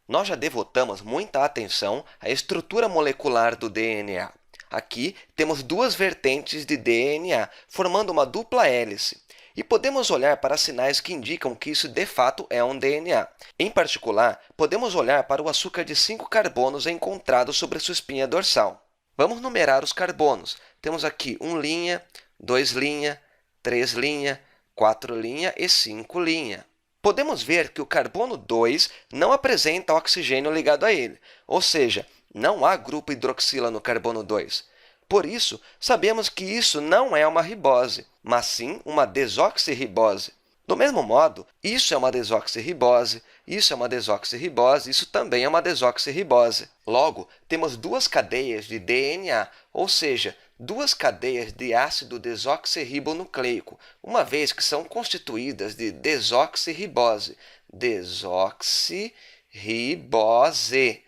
Nós já devotamos muita atenção à estrutura molecular do DNA. Aqui temos duas vertentes de DNA, formando uma dupla hélice. E podemos olhar para sinais que indicam que isso de fato é um DNA. Em particular, podemos olhar para o açúcar de 5 carbonos encontrado sobre sua espinha dorsal. Vamos numerar os carbonos. Temos aqui 1 linha, 2 linha, 3 linha, 4 linha e 5 linha. Podemos ver que o carbono 2 não apresenta oxigênio ligado a ele, ou seja, não há grupo hidroxila no carbono 2. Por isso, sabemos que isso não é uma ribose, mas sim uma desoxirribose. Do mesmo modo, isso é uma desoxirribose, isso é uma desoxirribose, isso também é uma desoxirribose. Logo, temos duas cadeias de DNA, ou seja, duas cadeias de ácido desoxirribonucleico, uma vez que são constituídas de desoxirribose. Desoxirribose.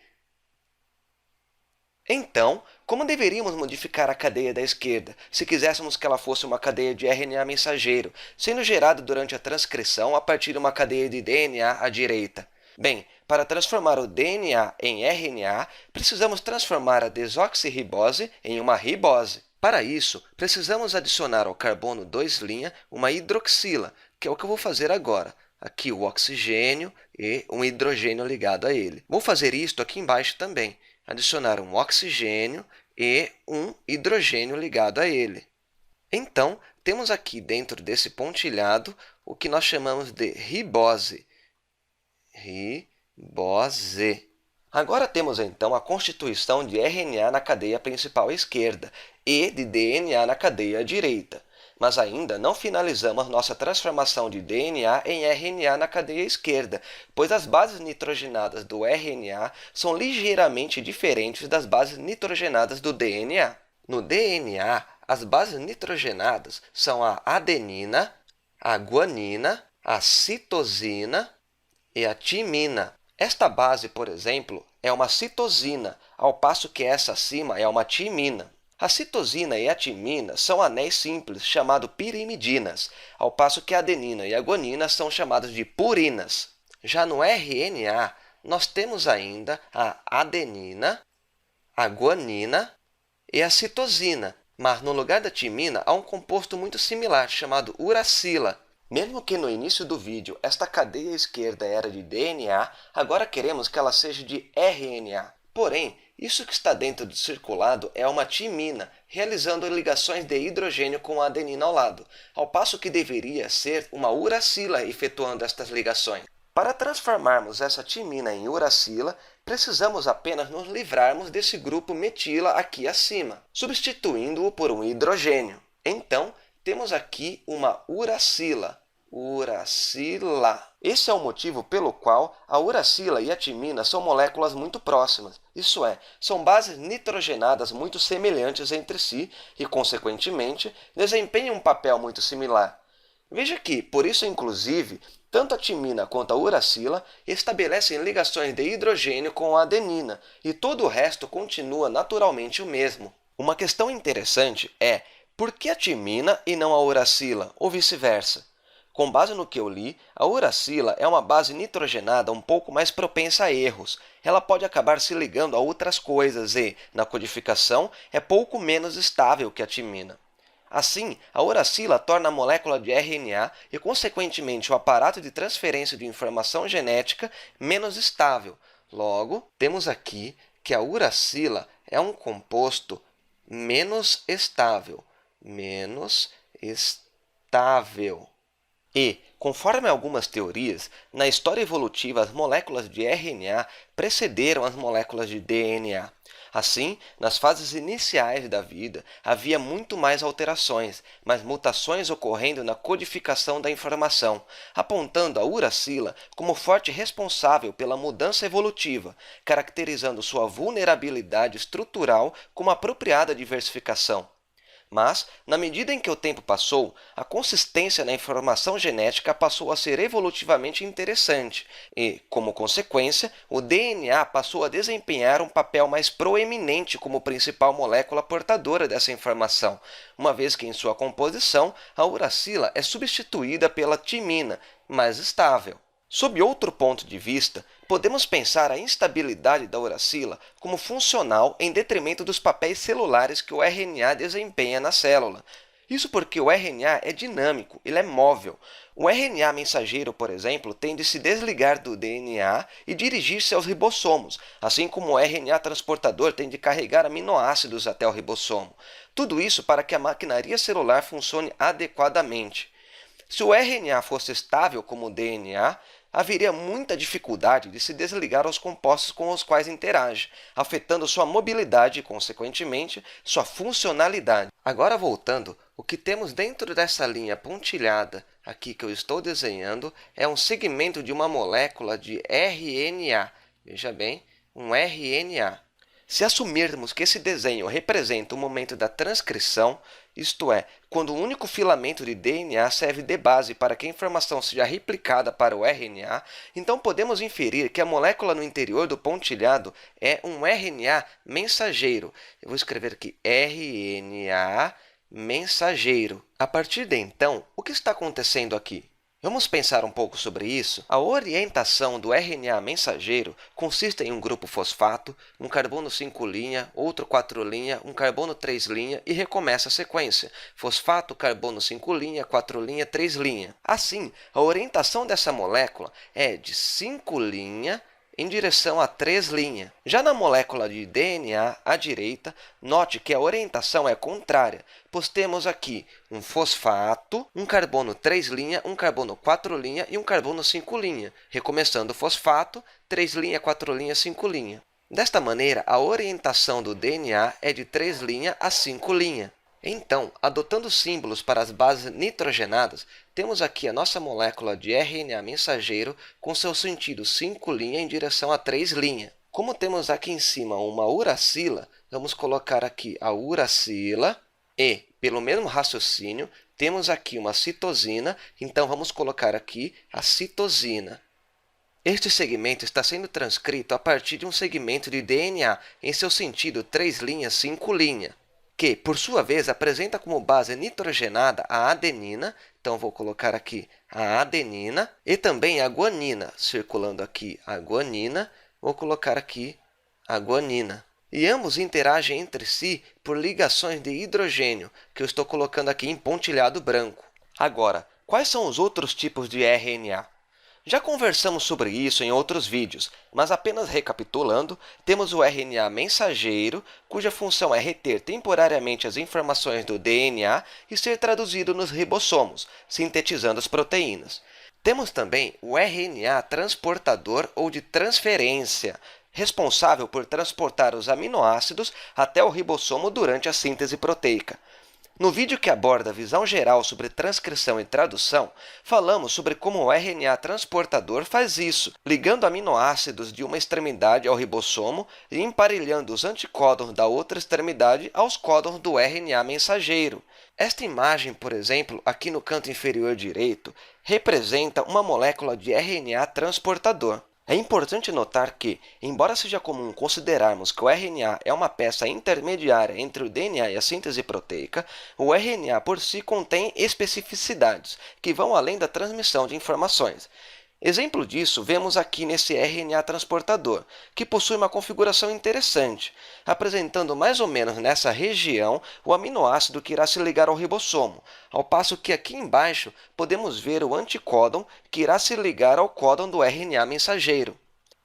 Então, como deveríamos modificar a cadeia da esquerda, se quiséssemos que ela fosse uma cadeia de RNA mensageiro, sendo gerada durante a transcrição a partir de uma cadeia de DNA à direita? Bem, para transformar o DNA em RNA, precisamos transformar a desoxirribose em uma ribose. Para isso, precisamos adicionar ao carbono 2' uma hidroxila, que é o que eu vou fazer agora. Aqui o oxigênio e um hidrogênio ligado a ele. Vou fazer isto aqui embaixo também. Adicionar um oxigênio e um hidrogênio ligado a ele. Então, temos aqui dentro desse pontilhado o que nós chamamos de ribose. Ribose. Agora temos, então, a constituição de RNA na cadeia principal à esquerda e de DNA na cadeia à direita. Mas ainda não finalizamos nossa transformação de DNA em RNA na cadeia esquerda, pois as bases nitrogenadas do RNA são ligeiramente diferentes das bases nitrogenadas do DNA. No DNA, as bases nitrogenadas são a adenina, a guanina, a citosina e a timina. Esta base, por exemplo, é uma citosina, ao passo que essa acima é uma timina. A citosina e a timina são anéis simples, chamados pirimidinas, ao passo que a adenina e a guanina são chamadas de purinas. Já no RNA, nós temos ainda a adenina, a guanina e a citosina, mas no lugar da timina há um composto muito similar, chamado uracila. Mesmo que no início do vídeo esta cadeia esquerda era de DNA, agora queremos que ela seja de RNA. Porém, isso que está dentro do circulado é uma timina, realizando ligações de hidrogênio com a adenina ao lado, ao passo que deveria ser uma uracila efetuando estas ligações. Para transformarmos essa timina em uracila, precisamos apenas nos livrarmos desse grupo metila aqui acima, substituindo-o por um hidrogênio. Então, temos aqui uma uracila. Uracila. Esse é o motivo pelo qual a uracila e a timina são moléculas muito próximas, isso é, são bases nitrogenadas muito semelhantes entre si e, consequentemente, desempenham um papel muito similar. Veja que, por isso, inclusive, tanto a timina quanto a uracila estabelecem ligações de hidrogênio com a adenina, e todo o resto continua naturalmente o mesmo. Uma questão interessante é: por que a timina e não a uracila, ou vice-versa? Com base no que eu li, a uracila é uma base nitrogenada um pouco mais propensa a erros. Ela pode acabar se ligando a outras coisas e, na codificação, é pouco menos estável que a timina. Assim, a uracila torna a molécula de RNA e, consequentemente, o aparato de transferência de informação genética menos estável. Logo, temos aqui que a uracila é um composto menos estável. Menos estável. E, conforme algumas teorias, na história evolutiva as moléculas de RNA precederam as moléculas de DNA. Assim, nas fases iniciais da vida, havia muito mais alterações, mas mutações ocorrendo na codificação da informação, apontando a uracila como forte responsável pela mudança evolutiva, caracterizando sua vulnerabilidade estrutural como apropriada diversificação. Mas, na medida em que o tempo passou, a consistência na informação genética passou a ser evolutivamente interessante e, como consequência, o DNA passou a desempenhar um papel mais proeminente como principal molécula portadora dessa informação, uma vez que, em sua composição, a uracila é substituída pela timina, mais estável. Sob outro ponto de vista, podemos pensar a instabilidade da uracila como funcional em detrimento dos papéis celulares que o RNA desempenha na célula. Isso porque o RNA é dinâmico, ele é móvel. O RNA mensageiro, por exemplo, tem de se desligar do DNA e dirigir-se aos ribossomos, assim como o RNA transportador tem de carregar aminoácidos até o ribossomo. Tudo isso para que a maquinaria celular funcione adequadamente. Se o RNA fosse estável como o DNA, haveria muita dificuldade de se desligar aos compostos com os quais interage, afetando sua mobilidade e, consequentemente, sua funcionalidade. Agora, voltando, o que temos dentro dessa linha pontilhada aqui que eu estou desenhando é um segmento de uma molécula de RNA. Veja bem, um RNA. Se assumirmos que esse desenho representa o momento da transcrição, isto é, quando o único filamento de DNA serve de base para que a informação seja replicada para o RNA, então podemos inferir que a molécula no interior do pontilhado é um RNA mensageiro. Eu vou escrever aqui RNA mensageiro. A partir de então, o que está acontecendo aqui? Vamos pensar um pouco sobre isso? A orientação do RNA mensageiro consiste em um grupo fosfato, um carbono 5' outro 4', um carbono 3' e recomeça a sequência. Fosfato, carbono 5', 4', 3'. Assim, a orientação dessa molécula é de 5' em direção a 3'. Já na molécula de DNA, à direita, note que a orientação é contrária, pois temos aqui um fosfato, um carbono 3', um carbono 4' e um carbono 5', recomeçando fosfato, 3', 4', 5'. Desta maneira, a orientação do DNA é de 3' a 5'. Então, adotando símbolos para as bases nitrogenadas, temos aqui a nossa molécula de RNA mensageiro com seu sentido 5' em direção a 3'. Como temos aqui em cima uma uracila, vamos colocar aqui a uracila e, pelo mesmo raciocínio, temos aqui uma citosina, então vamos colocar aqui a citosina. Este segmento está sendo transcrito a partir de um segmento de DNA em seu sentido 3', 5', que, por sua vez, apresenta como base nitrogenada a adenina, então vou colocar aqui a adenina, e também a guanina, circulando aqui a guanina, vou colocar aqui a guanina. E ambos interagem entre si por ligações de hidrogênio, que eu estou colocando aqui em pontilhado branco. Agora, quais são os outros tipos de RNA? Já conversamos sobre isso em outros vídeos, mas apenas recapitulando, temos o RNA mensageiro, cuja função é reter temporariamente as informações do DNA e ser traduzido nos ribossomos, sintetizando as proteínas. Temos também o RNA transportador ou de transferência, responsável por transportar os aminoácidos até o ribossomo durante a síntese proteica. No vídeo que aborda a visão geral sobre transcrição e tradução, falamos sobre como o RNA transportador faz isso, ligando aminoácidos de uma extremidade ao ribossomo e emparelhando os anticódons da outra extremidade aos códons do RNA mensageiro. Esta imagem, por exemplo, aqui no canto inferior direito, representa uma molécula de RNA transportador. É importante notar que, embora seja comum considerarmos que o RNA é uma peça intermediária entre o DNA e a síntese proteica, o RNA por si contém especificidades, que vão além da transmissão de informações. Exemplo disso vemos aqui nesse RNA transportador, que possui uma configuração interessante, apresentando mais ou menos nessa região o aminoácido que irá se ligar ao ribossomo, ao passo que aqui embaixo podemos ver o anticódon que irá se ligar ao códon do RNA mensageiro.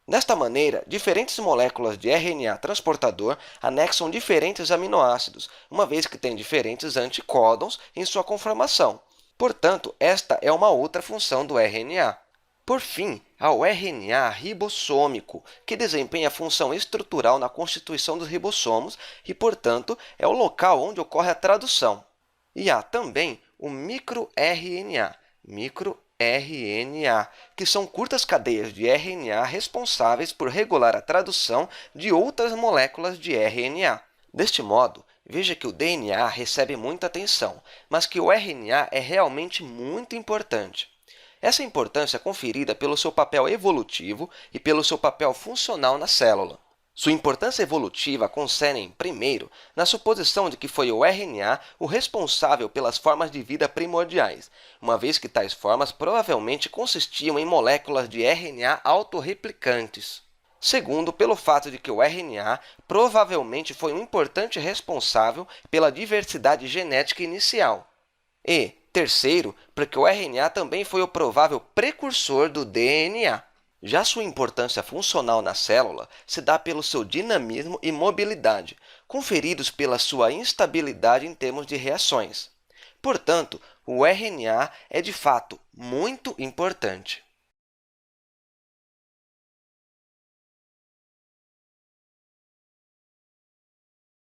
Desta maneira, diferentes moléculas de RNA transportador anexam diferentes aminoácidos, uma vez que têm diferentes anticódons em sua conformação. Portanto, esta é uma outra função do RNA. Por fim, há o RNA ribossômico, que desempenha função estrutural na constituição dos ribossomos e, portanto, é o local onde ocorre a tradução. E há também o microRNA, que são curtas cadeias de RNA responsáveis por regular a tradução de outras moléculas de RNA. Deste modo, veja que o DNA recebe muita atenção, mas que o RNA é realmente muito importante. Essa importância é conferida pelo seu papel evolutivo e pelo seu papel funcional na célula. Sua importância evolutiva concerne, primeiro, na suposição de que foi o RNA o responsável pelas formas de vida primordiais, uma vez que tais formas provavelmente consistiam em moléculas de RNA autorreplicantes. Segundo, pelo fato de que o RNA provavelmente foi um importante responsável pela diversidade genética inicial. E, terceiro, porque o RNA também foi o provável precursor do DNA. Já sua importância funcional na célula se dá pelo seu dinamismo e mobilidade, conferidos pela sua instabilidade em termos de reações. Portanto, o RNA é, de fato, muito importante.